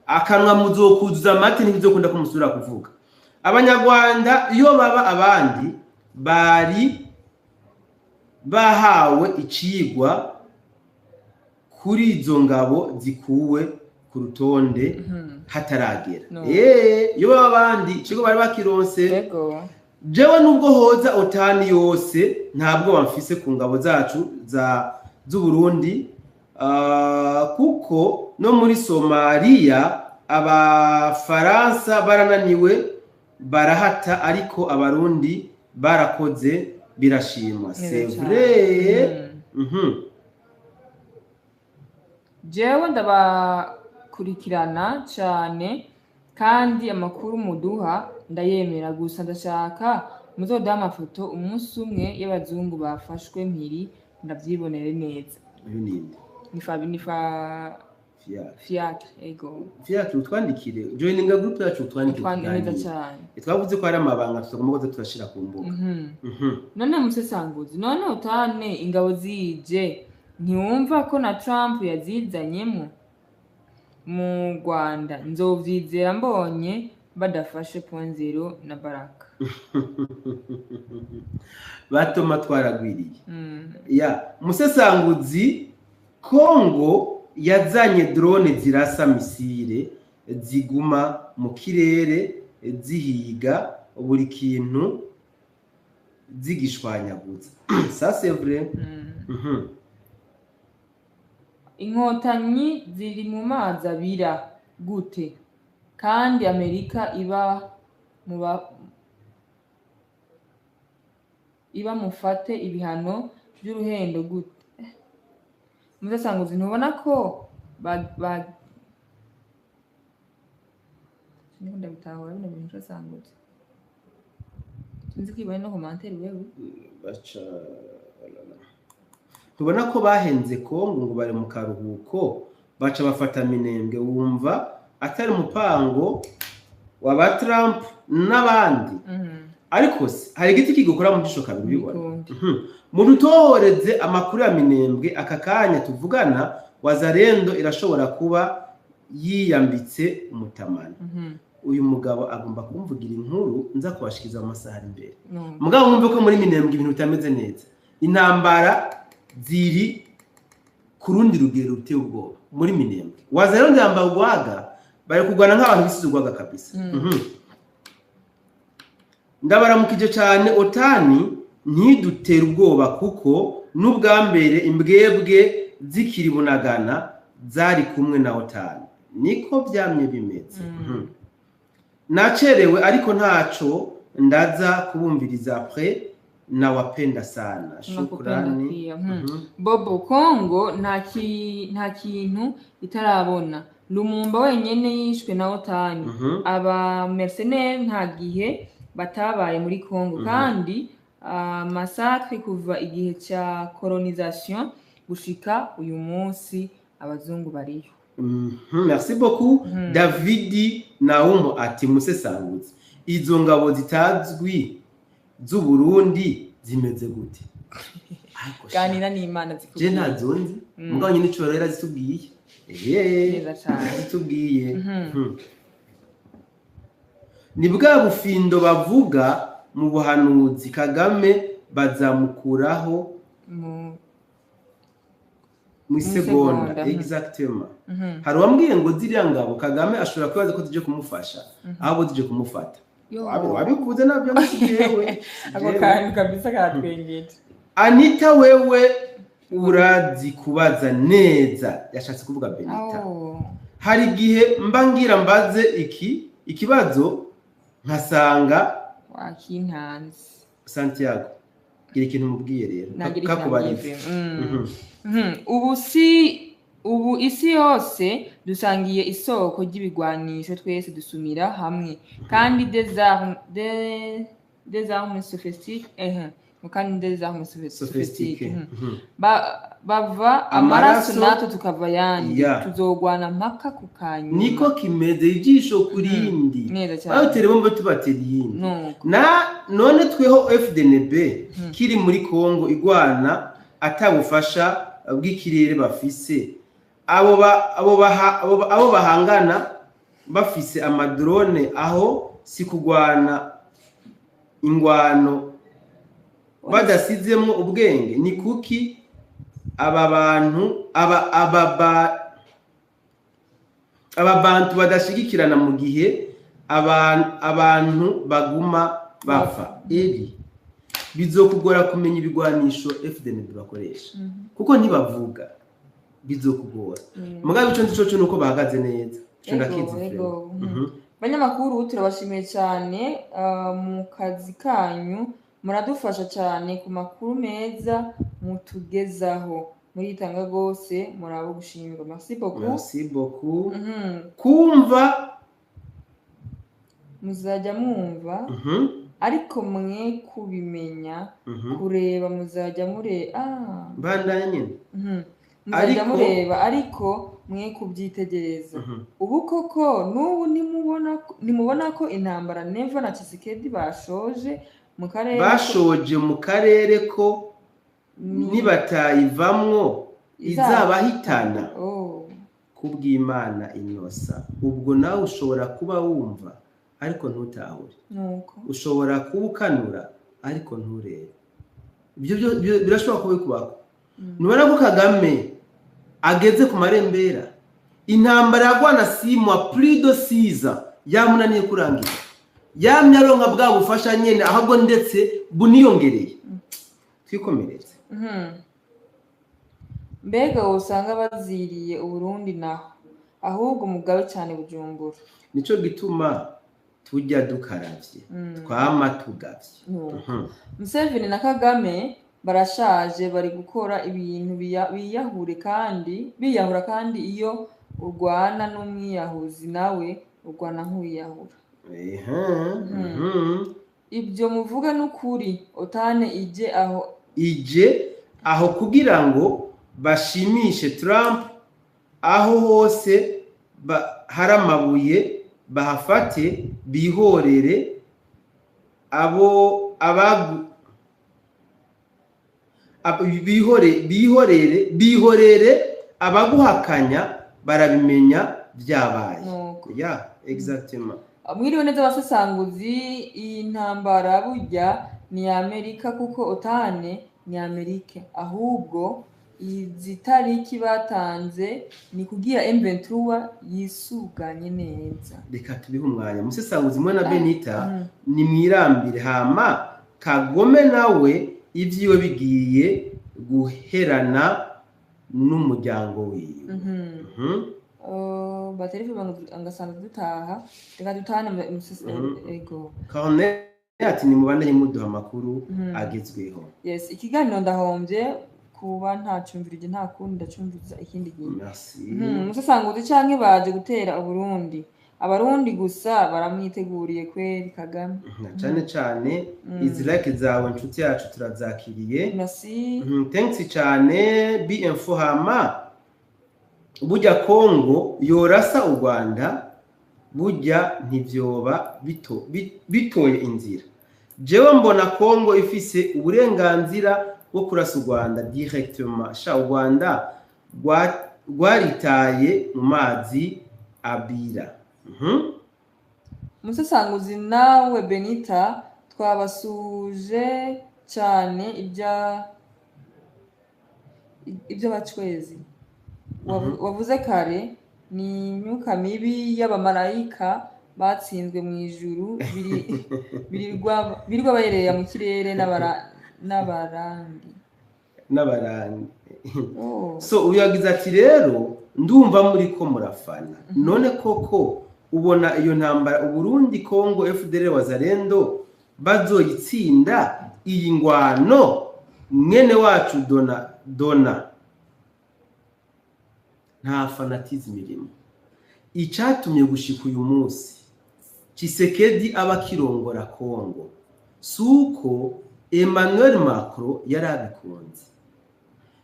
Akanwa muzokuzuza amate ntibizokunda ko musubira kuvuga. Abanyarwanda iyo baba abandi bari bahawe icigwa kuri izo ngabo zikuwe ku rutonde hataragera. Iyo baba abandi icigwa bari bakironse. Jewe nubwo hoza OTAN yose ntabwo bamfise ku ngabo zacu z'u Burundi kuko no muri Somalia abafaransa barananiwe barahata ariko abarundi barakoze birashimwa c'est vrai. jewe ndabakurikirana cyane kandi amakuru muduha ndayemera, gusa ndashaka muzoduha amafoto umunsi umwe y'abazungu bafashwe mpiri ndabyibonere neza. Fiacre ego Fiacre utwandikire joininga group yacu utwandikire cyane. Twavuze ko ari amabanga tutagomba ko turashira ku mbuga. None musesanguzi, none utane ingabo zije ntiwumva ko na Trump yazizanyemo mu Rwanda, nzovyizera mbonye badafashe .0 na Baraka. Batoma twaragwiriye. Ya musesanguzi, Kongo yazanye drone zirasa misile ziguma mu kirere zihiga buri kintu zigishwanyaguza. Ça c'est vrai. Inkotanyi ziri mu mazi abira gute kandi Amerika iba mufate ibihano by'uruhendo gute? Musesanguzi, ntubona ko nikunda bitahura bino bintu musesanguzi? Sinzi ko ibane no commentaire wewe baca tubona ko bahenze Kongo ngo bari mu karuhuko baca bafata Minembwe. Wumva atari mupango wa ba Trump n'abandi. Ariko hari igiti kigukora mu gisho kabiri bibona. Muntu tohoreze amakuru ya Minembwe aka kanya tuvugana, Wazalendo irashobora kuba yiyambitse umutamana. Uyu mugabo agomba kumvugira inkuru nza kubashikiza amasaha imbere. Mugabo mwumve ko muri Minembwe ibintu bitameze neza. Intambara ziri kurundi rugero ruteye ubwoba muri Minembwe. Wazalendo yamba ugwaga bari kugwana nk'abantu bisize ugwaga kabisa. Ndabaramukije cyane Otani, ntidutera ubwoba kuko n'ubwambere imbwebwe zikiri Bunagana zari kumwe na Otani. Niko byamye bimeze. Nacerewe ariko ntaco ndaza kubumviriza après na wapenda sana. Shukrani. Bobo, Kongo nta kintu itarabona. Lumumba wenyene yishwe na Otani. Aba mercenaires nta gihe batabaye muri Kongo kandi massacre kuva igihe cya colonisation gushika uyu munsi abazungu bariyo. Merci beaucoup. David Naumo ati musesanguzi, izo ngabo zitazwi z'u Burundi zimeze gute? Ganira n'Imana zikubwiye. Je ntazonzi mugabo nyine cyo rero zitubwiye. Neza cyane zitubwiye. Ni bwa bufindo bavuga mu buhanuzi Kagame bazamukuraho mu segonda. Exactement. Hari wambwiye ngo ziriya ngabo Kagame ashobora kwibaza ko tuje kumufasha ahabo tuje kumufata. Wabivuze nabyo musigewe. Ako kantu kabisa katwengeje. Anita wewe urazi kubaza neza. Yashatse kuvuga Benita. Hari gihe mbangira mbaze ikibazo nkasanga wakintanze. Santiago gira ikintu mubwiye rero kakubarize. Ubu isi yose dusangiye isoko ry'ibigwanisho, twese dusumira hamwe kandi des armes sophistiques kandi des armes sophistiques bava amaraso nato tukava yandi tuzogwana mpaka kukanya. Niko kimeze ijisho kurindi aho terebo tubatera yindi none tweho FDNB kiri muri Kongo igwana atabufasha bw'ikirere bafise. Abo bahangana bafise amadrone aho si kugwana ingwano badasizemo ubwenge. Ni kuki aba bantu badashigikirana mu gihe abantu baguma bapfa? Bizokugora kumenya ibigwanisho FDNB bakoresha kuko ntibavuga, bizokugora. Mugabe ico ndico nuko bahagaze neza. Banyamakuru turabashimiye cyane mu kazi kanyu muradufasha cyane ku makuru meza mutugezaho muritanga rwose murabo gushimirwa. Merci beaucoup. Kumva muzajya mwumva ariko mwe kubimenya kureba muzajya mureba bandanya nyine muzajya mureba ariko mwe kubyitegereza. Ubu koko n'ubu nimubona ko intambara Neva na Tshisekedi bashoje mu karere ko nibatayivamwo izabahitana kubw'Imana Innocent. Ubwo nawe ushobora kuba wumva ariko ntutahure, ushobora kubukanura ariko nturebe. Ibyo birashobora kuba bikubako. Nubona ko Kagame ageze ku marembera, intambara yagwana simwa plido siza yamunaniye kurangira, yamye aronka bwa bufasha nyene ahubwo ndetse buniyongereye. Twikomereze. Mbega usanga baziriye Uburundi naho ahubwo mugabe cyane Bujumbura. Nico gituma tujya dukaravye twama tugavye. Museveni na Kagame barashaje, bari gukora ibintu biyahura kandi iyo urwana n'umwiyahuzi nawe urwana nk'uwiyahura. Ibyo muvuga n'ukuri. Otane ije aho kugira ngo bashimishe Trump, aho hose hari amabuye bahafate bihorere bihorere abaguhakanya barabimenya byabaye. Exactement. Mwiriwe neza abasesanguzi. Iyi ntambara burya ni Amerika kuko Otane ni Amerika, ahubwo izi tariki batanze ni kugira M23 yisuganye neza. Reka tubihe umwanya musesanguzi mwe na Benita ni mwirambire hama Kagome nawe ivyiwe bigiye guherana n'umuryango wiwe. Batarifu angasanga dutaha reka dutane ego Corneille ati ni mubandanye muduha amakuru agezweho. Yes, ikiganiro ndahombye kuba ntacumvirije nta kundi ndacumviza ikindi gihe. Musesanguzi canke baje gutera Uburundi, abarundi gusa baramwiteguriye kweri Kagame. Cyane cyane izi like zawe nshuti yacu turazakiriye. Merci. Thanks cyane BF hama. Burya Kongo yorasa u Rwanda burya ntivyoba bitoye inzira. Jewe mbona Kongo ifise uburenganzira bwo kurasa u Rwanda directement. Sha u Rwanda rwaritaye mu mazi abira. Musesanguzi nawe Benita twabasuje cyane ibyo bacwezi wavuze kare ni imyuka mibi y'abamarayika batsinzwe mu ijuru birirwa bayerera mu kirere n'abarangi. So uyagize ati rero ndumva muri ko murafana. None koko ubona iyo ntambara Uburundi Kongo FDL Wazalendo bazoyitsinda iyi ngwano? Mwene wacu dona nta fanatism irimo. Icatumye gushika uyu munsi Tshisekedi abakirongora Kongo suko Emmanuel Macron yarabikunze,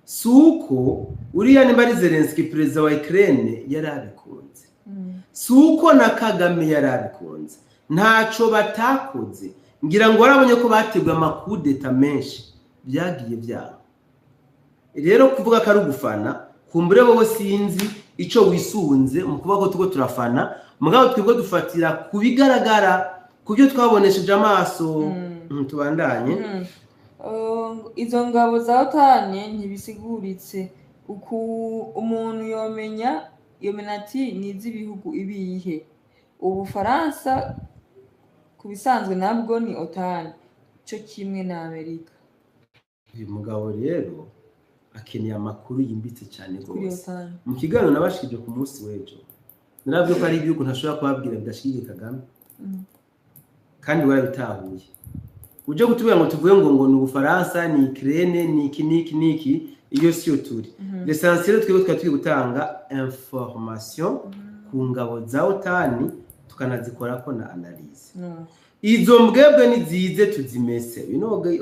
suko uriya ni bari Zelensky president wa Ukraine yarabikunze, suko na Kagame yarabikunze. Ntaco batakoze, ngira ngo warabonye ko bategwa amakudeta menshi byagiye byabo. Rero kuvuga ko ari ugufana kumbure wowe sinzi ico wisunze mu kuba ko tugo turafana, mugabo twebwe dufatira kubigaragara kubyo twabonesheje amaso. Tubandanye. Izo ngabo za Otane ntibisiguritse uku umuntu yomenya ati nizi bihugu ibihe. Ubufaransa kubisanzwe nabwo ni Otane cyo kimwe na Amerika. Uyu mugabo rero akeneye amakuru yimbitse cyane rwose. Mu kiganiro nabashije ku munsi w'ejo naravyo ko ari ibihugu ntashobora kubabwira bidashyigikiye Kagame kandi warabitahuye. uje kutubwira ngo tuvuye ngo ni Ubufaransa ni Ukraine ni iki iyo siyo turi l'essentiel twebwe twatuye gutanga information ku ngabo za OTAN tukanazikora ko na analyse izo mbwebwe ni zize tuzimese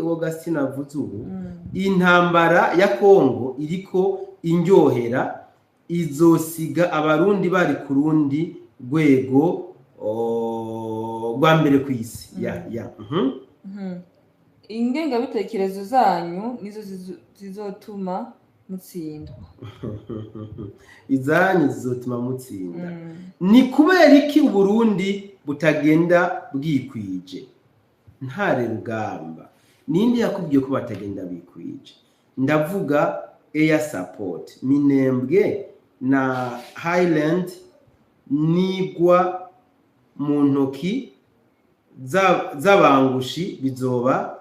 Augustin avuze ubu intambara ya Kongo iriko indyohera izosiga abarundi bari ku rundi rwego rwa mbere ku isi ingengabitekerezo zanyu nizo zizotuma mutsindwa izanyu zizotuma mutsinda ni kubera iki Burundi butagenda bwikwije ntare rugamba nindi yakubwiye ko batagenda bikwije ndavuga air support Minembwe na Highland nigwa mu ntoki z'abangushi bizoba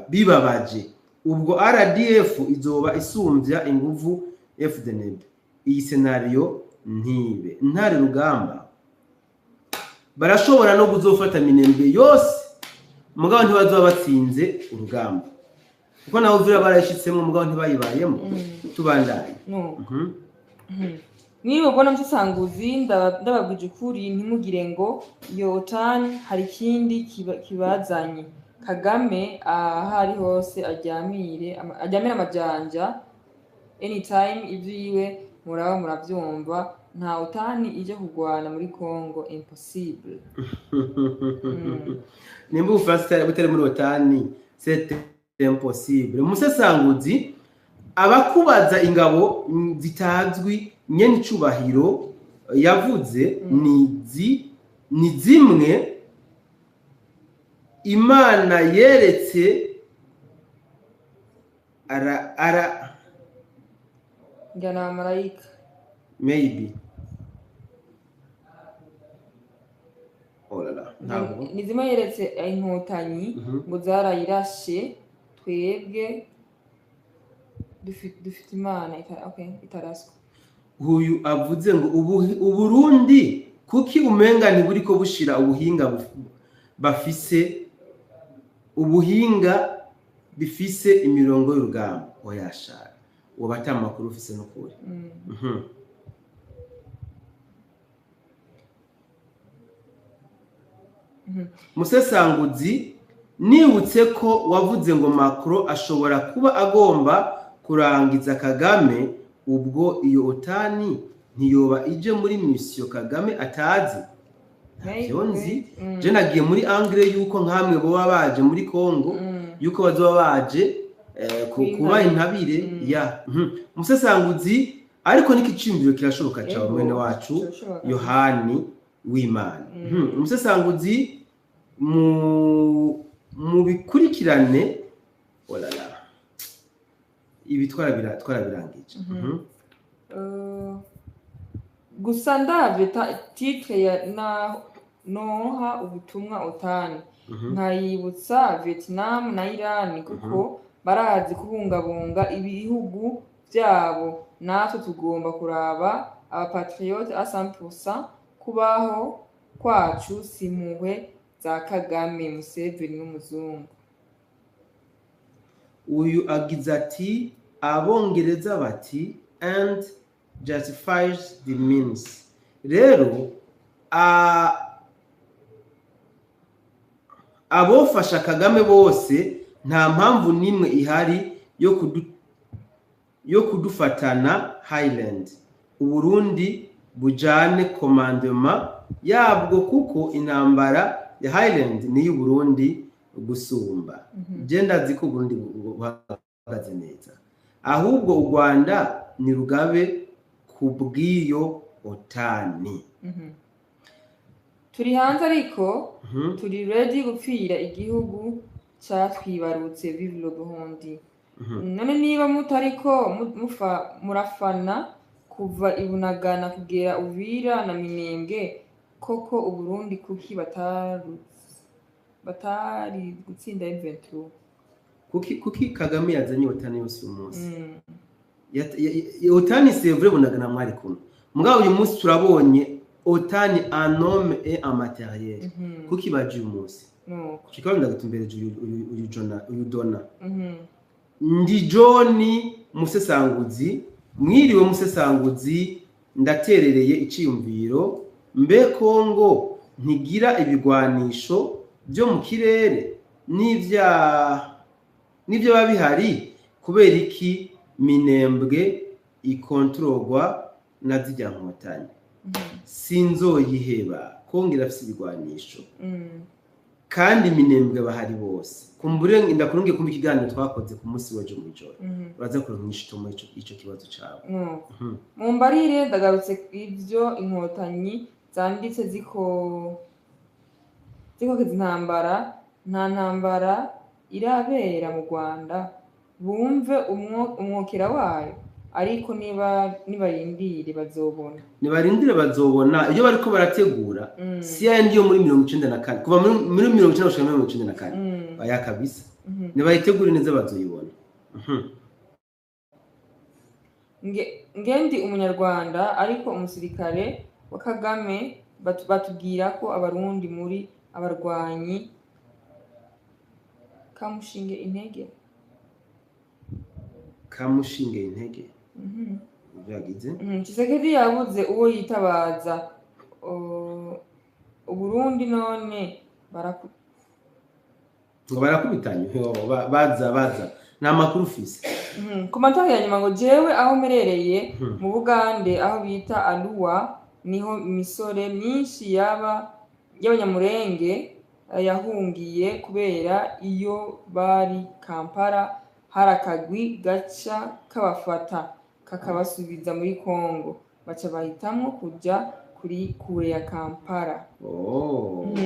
bibabaje ubwo RDF izoba isumvya inguvu FDNB iyi scenario ntibe ntare rugamba barashobora no kuzofata Minembwe yose mugabo ntibazoba batsinze urugamba kuko naho vira barashitsemo mugabo ntibayibayemo tubandanye niba ubona mutsanguzi ndababwije ukuri ntimugire ngo iyo OTAN hari ikindi kibazanye Kagame ahari hose aryamira amajanja anytime ivyiwe muraba muravyumva nta OTAN ije kugwana muri Congo impossible nimba Ubufaransa butari muri OTAN c'est impossible umusesanguzi abakubaza ingabo zitazwi nyene icubahiro yavuze ni zimwe Imana yeretse ngana marayika maybe ntabwo ni zimwe yeretse inkotanyi ngo zarayirashe twebwe dufite Imana itaraswa uyu avuze ngo Uburundi kuki umenga ntiburiko bushira ubuhinga bafise ubuhinga bifise imirongo y'urugamba oyashara uwo batamakuru ufise no kuri Musesanguzi nibutse ko wavuze ngo Macron ashobora kuba agomba kurangiza Kagame ubwo iyo OTAN ntiyoba ije muri mission Kagame atazi yonzi je nagiye muri Angle yuko nkamwe bo babaje muri Congo yuko bazoba baje kuba intabire ya Musesanguzi ariko nikicimbiro kirashoboka cyawe mwene wacu Yohani w'Imana Musesanguzi mu bikurikirane olala ibi twarabirangije gusa ndavye titre ya noha ubutumwa OTAN nkayibutsa Vietnam na Iran kuko barazi kubungabunga ibihugu byabo natwe tugomba kuraba abapatriote à 100% kubaho kwacu simuhwe za Kagame Museveni n'umuzungu uyu agize ati abongereza bati and justifies the means rero abofasha Kagame bose nta mpamvu nimwe ihari yo kudufatana Highland Uburundi bujane commandement yabwo kuko intambara ya Highland ni y'Uburundi gusumba je ndazi ko Burundi buhagaze neza ahubwo u Rwanda ni rugabe kubwiyo OTAN turi hanze ariko turi ready gupfira igihugu cyatwibarutse vive le Burundi none niba mutariko murafana kuva ibunagana kugera Uvira na Minembwe koko Uburundi kuki batari gutsinda M23 kuki Kagame yazanye OTAN yose umunsi OTAN c'est vrai bunagana mwari kumwe mugabo uyu munsi turabonye OTAN en homme et en matériel kuki baje uyu munsi nuko kikaba ndagutumbereje uyu Dona. mhm Ndi John Musesanguzi, mwiriwe Musesanguzi, ndaterereye iciyumviro, mbe Kongo ntigira ibigwanisho byo mu kirere n'ivyo babihari, kubera iki Minembwe ikontrolwa na zirya nkotanyi? Sinzoyiheba, Kongo irafise ibigwanisho kandi Minembwe bahari bose. Kumbure ndakurungiye kumva ikiganiro twakoze ku munsi w'ejo mw'ijoro, uraza kuronka inyishu mu ico kibazo cawe. Mumbarire ndagarutse ivyo inkotanyi zanditse ziko intambara, nta ntambara irabera mu Rwanda, bumve umwokera wayo, ariko nibarindire bazobona. Nibarindire bazobona iyo bariko barategura si yandi yo muri 94 kuva muri 1994 gushika muri 94 aya kabisa. Nibayitegure neza bazoyibona. Ngendi umunyarwanda ariko umusirikare wa Kagame batubwira ko abarundi muri abarwanyi kamushinge intege. Byagize Tshisekedi yabuze uwo yitabaza, Uburundi none barakubitanye baza nta makuru ufise. Komantar ya nyuma ngo jewe aho merereye mu Bugande aho bita Aluwa niho imisore myinshi y'abanyamurenge yahungiye, kubera iyo bari Kampala harakagwi gaca kabafata kakabasubiza muri Kongo, baca bahitamwo kuja kure ya Kampala.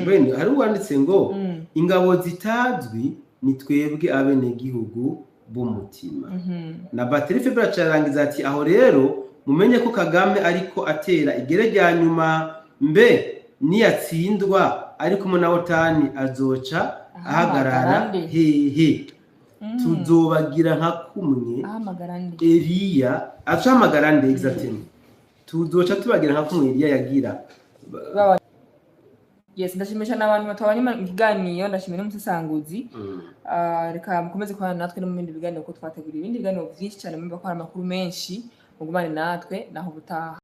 Bene hari uwanditse ngo ingabo zitazwi ni twebwe abenegihugu b'umutima. Na Batterie Febra carangiza ati aho rero mumenye ko Kagame ariko atera igere rya nyuma, mbe niyatsindwa ariko mu na OTAN azoca ahagarara hehe? Tuzobagira nka kumwe Eliya acahamagara nde exactement, tuzoca tubagira nka kumwe Eliya yagira. Yes, ndashimisha n'abantu batabanye mu kiganiro, ndashimira n'umusesanguzi. Reka mukomeze kubana natwe no mu bindi biganiro, ko twategura ibindi biganiro byinshi cyane, mumva ko hari amakuru menshi, mugumane natwe naho butaha.